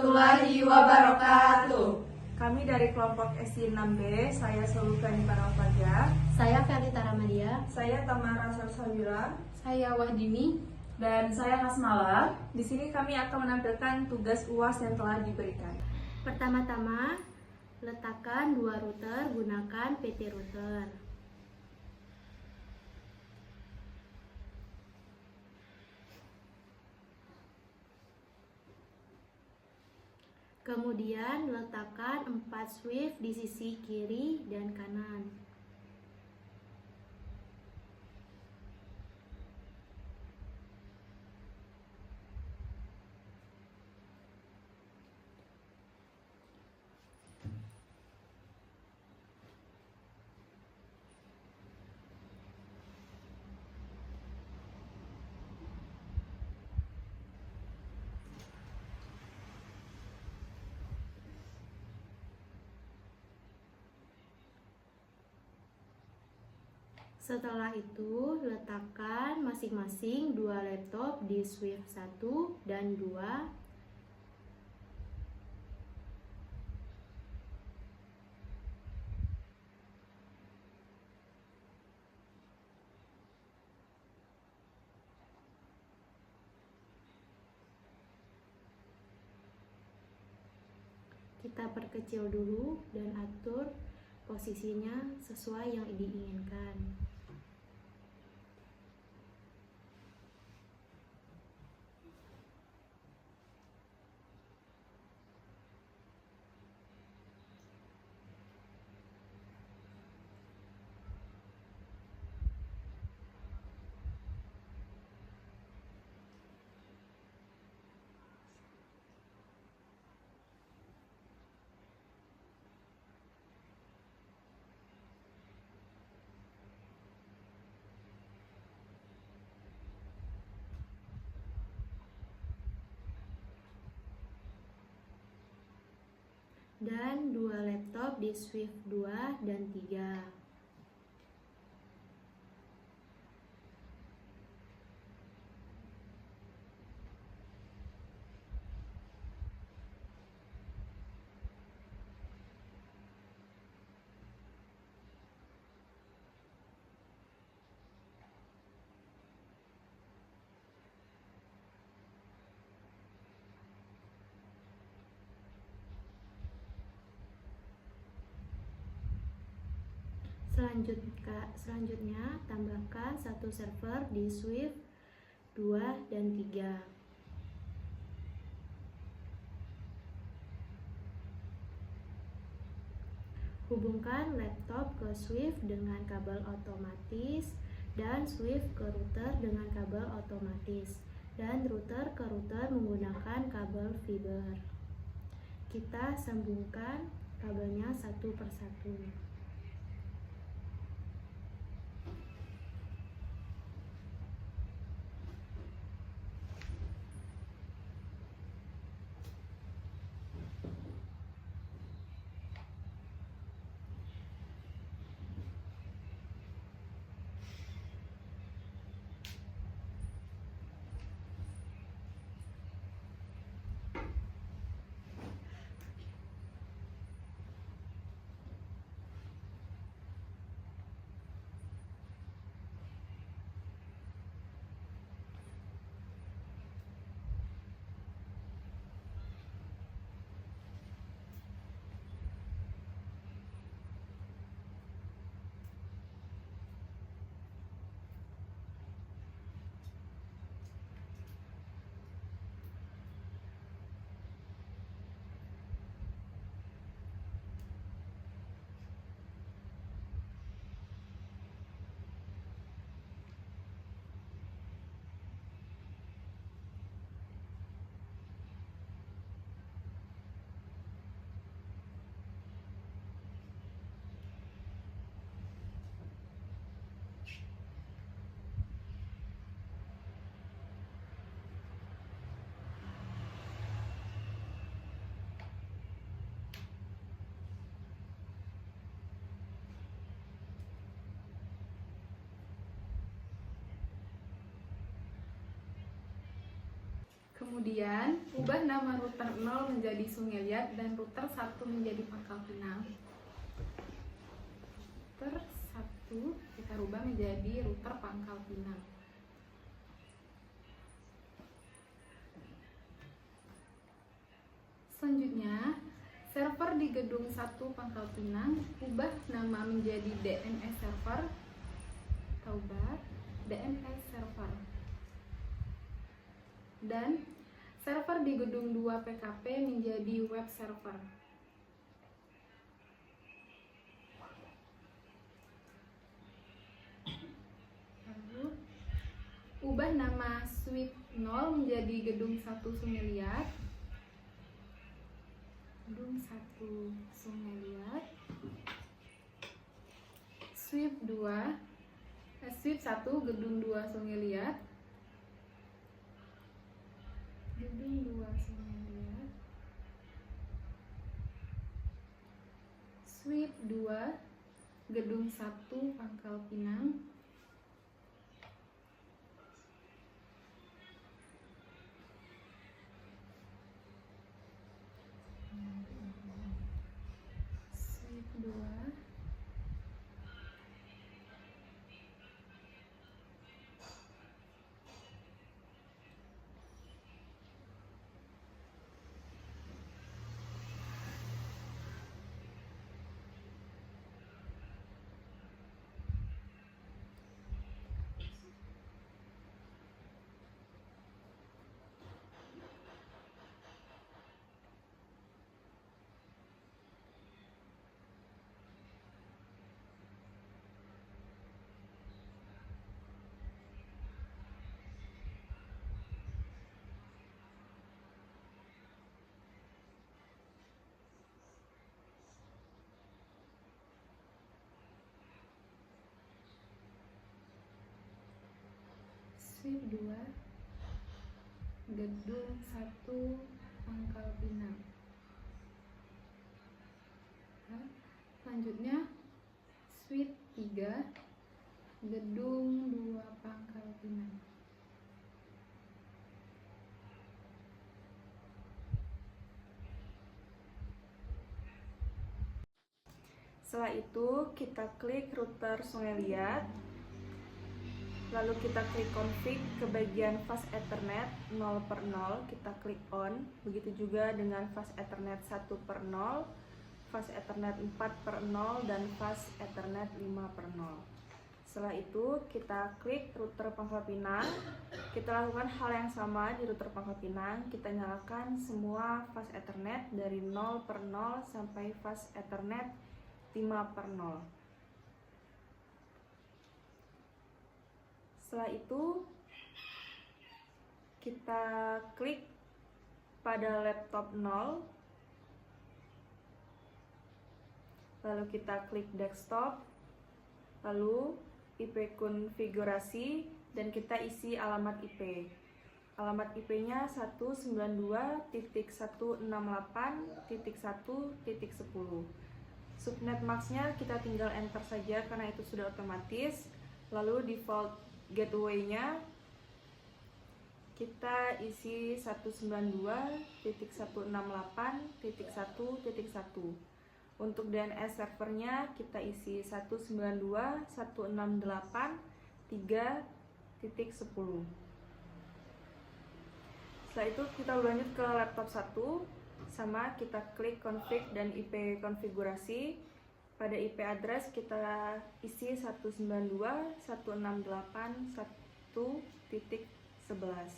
warahmatullahi wabarakatuh. Kami dari kelompok SI6B, saya Sulukani Paralfaja. Saya Felita Ramadia. Saya Tamara Salsawira. Saya Wahdini. Dan saya Hasmala. Di sini kami akan menampilkan tugas UAS yang telah diberikan. Pertama-tama, letakkan dua router, gunakan PT router. Kemudian letakkan 4 Swift di sisi kiri dan kanan. Setelah itu, letakkan masing-masing dua laptop di Swift 1 dan 2. Kita perkecil dulu dan atur posisinya sesuai yang diinginkan. Dan dua laptop di Swift 2 dan 3. Selanjutnya, tambahkan satu server di Swift 2 dan 3. Hubungkan laptop ke Swift dengan kabel otomatis dan Swift ke router dengan kabel otomatis dan router ke router menggunakan kabel fiber. Kita sambungkan kabelnya satu persatu. Kemudian, ubah nama router 0 menjadi Sungai Liat dan router 1 menjadi Pangkal Pinang. Router 1 kita rubah menjadi router Pangkal Pinang. Selanjutnya, server di gedung 1 Pangkal Pinang, ubah nama menjadi DNS server. Kita ubah DNS server. Dan server di gedung 2 PKP menjadi web server. Lalu ubah nama suite 0 menjadi gedung 1 Sungai Liat. Gedung 1 Sungai Liat. Suite 1 gedung 2 Sungai Liat. Gedung 2 Sungai Liat. Suite 2 gedung 1 Pangkal Pinang. Suite 2 Suite 2 gedung 1 Pangkal Pinang. Nah, selanjutnya suite 3 gedung 2 Pangkal Pinang. Setelah itu kita klik router Sungai Liat. Lalu kita klik config ke bagian fast ethernet 0/0, kita klik on. Begitu juga dengan fast ethernet 1/0, fast ethernet 4/0 dan fast ethernet 5/0. Setelah itu kita klik router Pangkal Pinang. Kita lakukan hal yang sama di router Pangkal Pinang. Kita nyalakan semua fast ethernet dari 0/0 sampai fast ethernet 5/0. Setelah itu kita klik pada laptop 0, lalu kita klik desktop, lalu IP konfigurasi, dan kita isi alamat IP. Alamat IP-nya 192.168.1.10. Subnet max-nya kita tinggal enter saja karena itu sudah otomatis. Lalu default gateway-nya kita isi 192.168.1.1. Untuk DNS servernya kita isi 192.168.3.10. Setelah itu kita lanjut ke laptop 1, sama kita klik config dan IP konfigurasi. Pada IP address kita isi 192.168.1.11.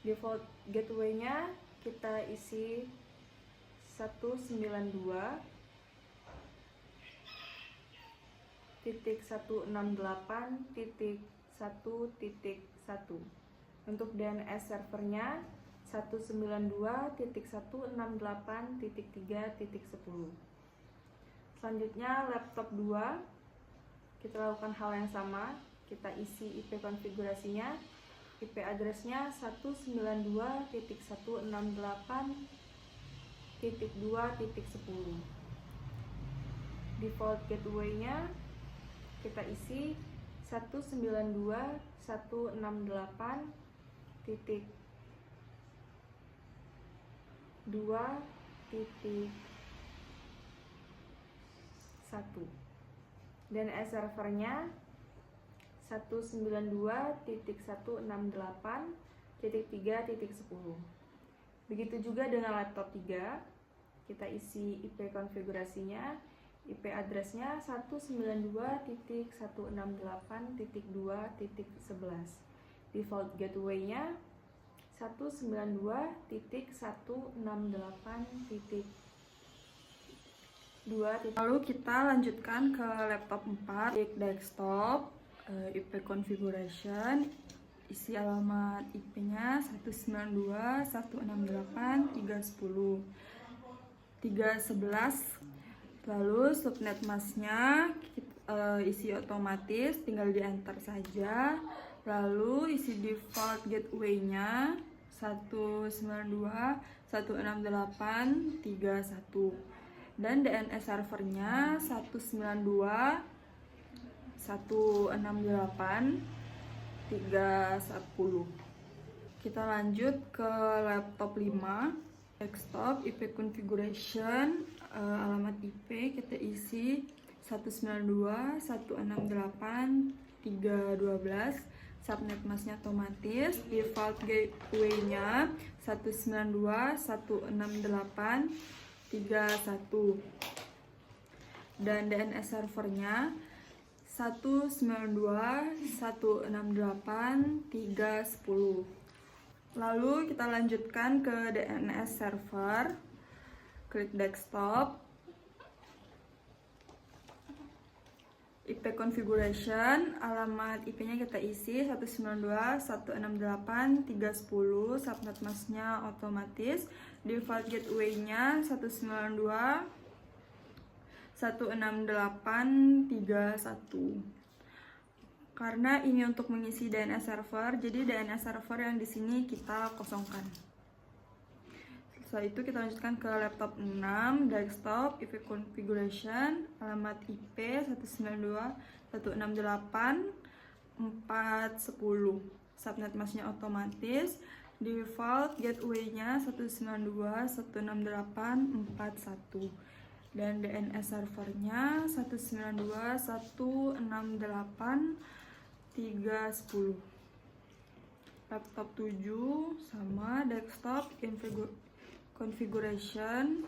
Default gateway-nya kita isi 192.168.1.1. Untuk DNS servernya 192.168.3.10. Selanjutnya laptop 2, kita lakukan hal yang sama. Kita isi IP konfigurasinya. IP address-nya 192.168.2.10. Default gateway-nya kita isi 192.168.1.11. 2.1 dan servernya 192.168.3.10. Begitu juga dengan laptop 3, kita isi IP konfigurasinya, IP addressnya 192.168.2.11. Default gateway-nya 192.168.2. Lalu kita lanjutkan ke laptop 4, klik desktop, IP configuration, isi alamat IP-nya 192.168.3.10.3.11. Lalu subnet masknya isi otomatis, tinggal di enter saja. Lalu isi default gateway-nya 192.168.3.1 dan DNS servernya 192.168.3.10. Kita lanjut ke laptop 5, desktop, IP configuration, alamat IP kita isi 192.168.3.12. Subnet masknya otomatis, default gateway-nya 192.168.3.1 dan DNS servernya 192.168.3.10. Lalu kita lanjutkan ke DNS server, klik desktop, IP configuration, alamat IP-nya kita isi 192.168.3.10, subnet masknya otomatis, default gateway-nya 192.168.3.1. Karena ini untuk mengisi DNS server, jadi DNS server yang di sini kita kosongkan. Setelah itu kita lanjutkan ke laptop 6, desktop, IP configuration, alamat IP 192.168.4.10, subnet masknya otomatis, default gateway-nya 192.168.4.1 dan DNS servernya 192.168.3.10. Laptop 7 sama, desktop, configuration,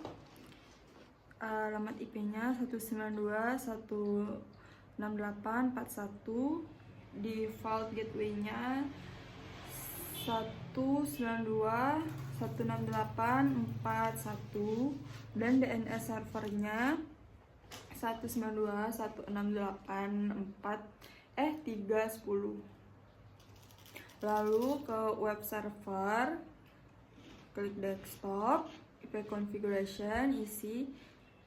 alamat IP-nya 192.168.4.1, default gateway-nya 192.168.4.1 dan DNS servernya 192.168.3.10. Lalu ke web server, klik desktop, IP configuration, isi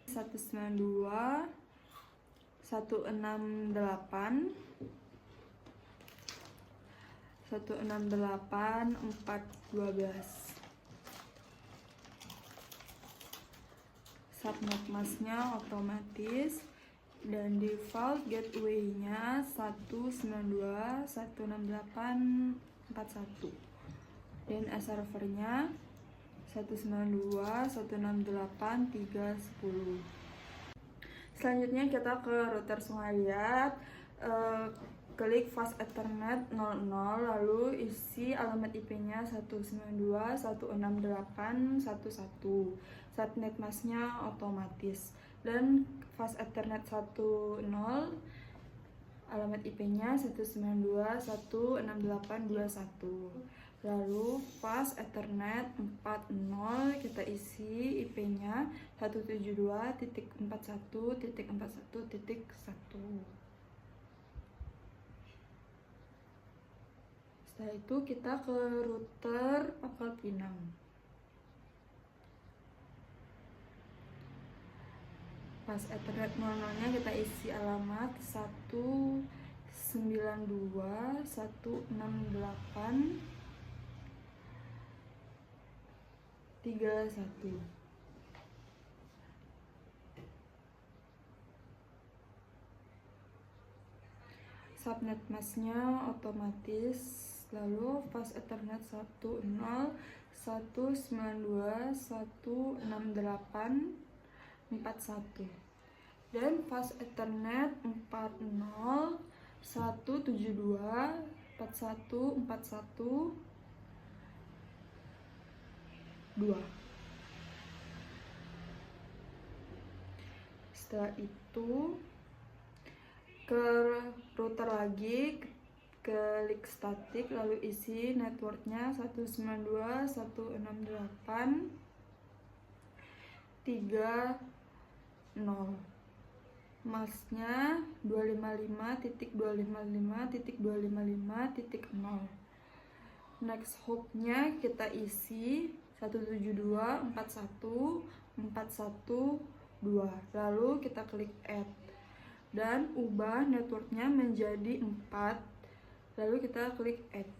168.4.12. Subnet masknya otomatis dan default gateway-nya 192.168.4.1 dan servernya 192.168.3.10. Selanjutnya kita ke router Sungaliat, klik fast ethernet 00, lalu isi alamat IP-nya 192.168.1.1, subnet masknya otomatis, dan fast ethernet 10, alamat IP-nya 192.168.21. Lalu fast ethernet 40 kita isi IP-nya 172.41.41.1. Setelah itu kita ke router Pangkal Pinang. Pas ethernet 00-nya kita isi alamat 192.168.3.1. Subnet masknya otomatis lalu fast Ethernet 10 192 168 41, dan fast Ethernet 40 172 41 41 2. Setelah itu ke router lagi, klik static, lalu isi networknya 192 168 30, masnya 255.255.255.0. Next hopnya kita isi 172.41.41.2, lalu kita klik add dan ubah networknya menjadi 4, lalu kita klik add.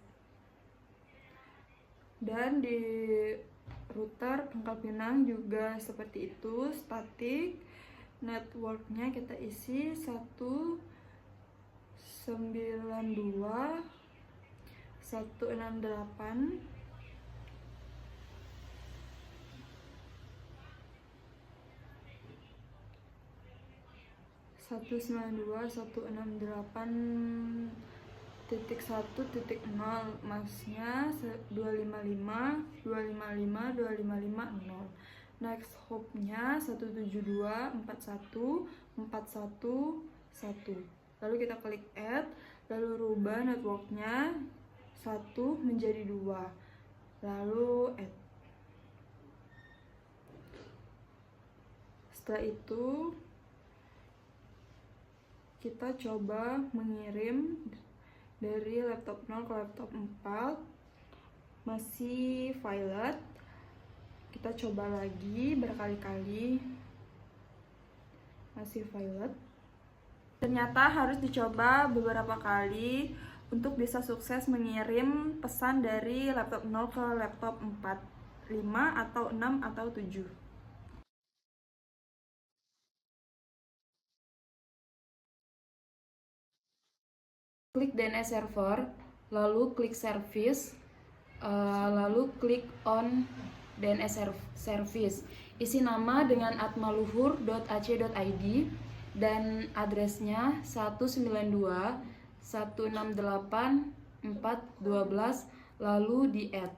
Dan di router Pangkal Pinang juga seperti itu, static, networknya kita isi 192 168 192.168.1.0, masnya 255.255.255.0. Next hopnya 172.41.41.1, lalu kita klik add, lalu rubah networknya 1 menjadi 2, lalu add. Setelah itu kita coba mengirim dari laptop 0 ke laptop 4, masih violet. Kita coba lagi berkali-kali, masih violet. Ternyata harus dicoba beberapa kali untuk bisa sukses mengirim pesan dari laptop 0 ke laptop 4, 5 atau 6 atau 7. Klik DNS server, lalu klik service, lalu klik on DNS service. Isi nama dengan atmaluhur.ac.id dan adresnya 192.168.4.12, lalu di add.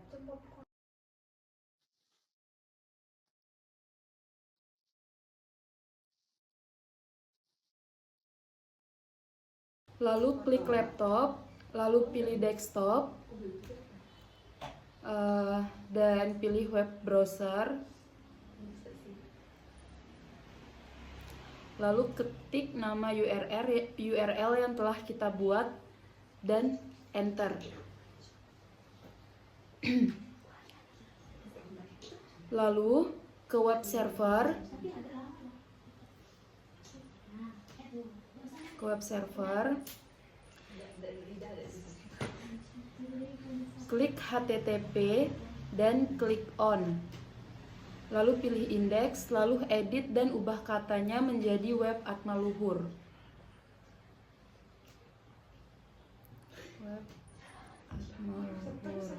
Lalu klik laptop, lalu pilih desktop, dan pilih web browser. Lalu ketik nama URL yang telah kita buat dan enter. Lalu ke web server. Klik HTTP dan klik on. Lalu pilih index, lalu edit dan ubah katanya menjadi web Atmaluhur. Web Atmaluhur.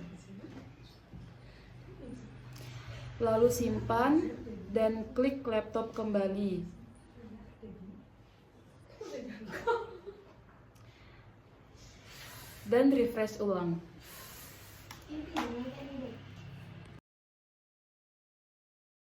Lalu simpan dan klik laptop kembali. Dan refresh ulang.